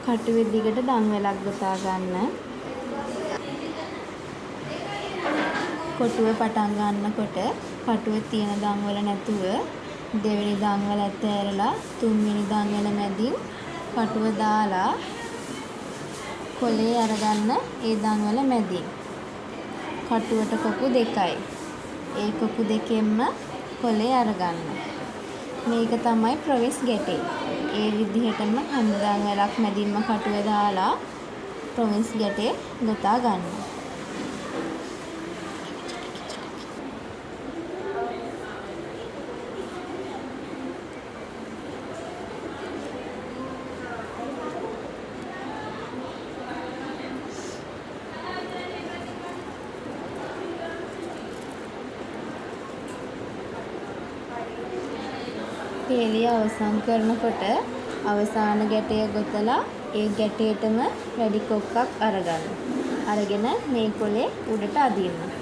කටුවේ දිගට දම්වැලක් ගොතා ගන්න. කොටුව පටන් ගන්නකොට කටුවේ තියෙන දම්වැල නැතුව දෙවෙනි දම්වැල ඇතෑරලා තුන්වෙනි දම්වැල මැදින් කටුව දාලා කොලේ අරගන්න. ඒ දම්වැල මැදින් කටුවට කොපු දෙකයි. ඒ කොපු දෙකෙන්ම කොලේ අරගන්න. මේක තමයි ප්‍රොවිස් ගැටේ. ඒ විදිහටම හැම දම්වැලක් මැදින්ම කටුව දාලා ප්‍රොවිස් ගැටේ ගොතා ගන්න. පේලිය අවසන් කරනකොට අවසාන ගැටය ගොතලා ඒ ගැටේටම වැඩි කොක්කක් අරගන්න. අරගෙන මේ කොලේ උඩට අදින්න.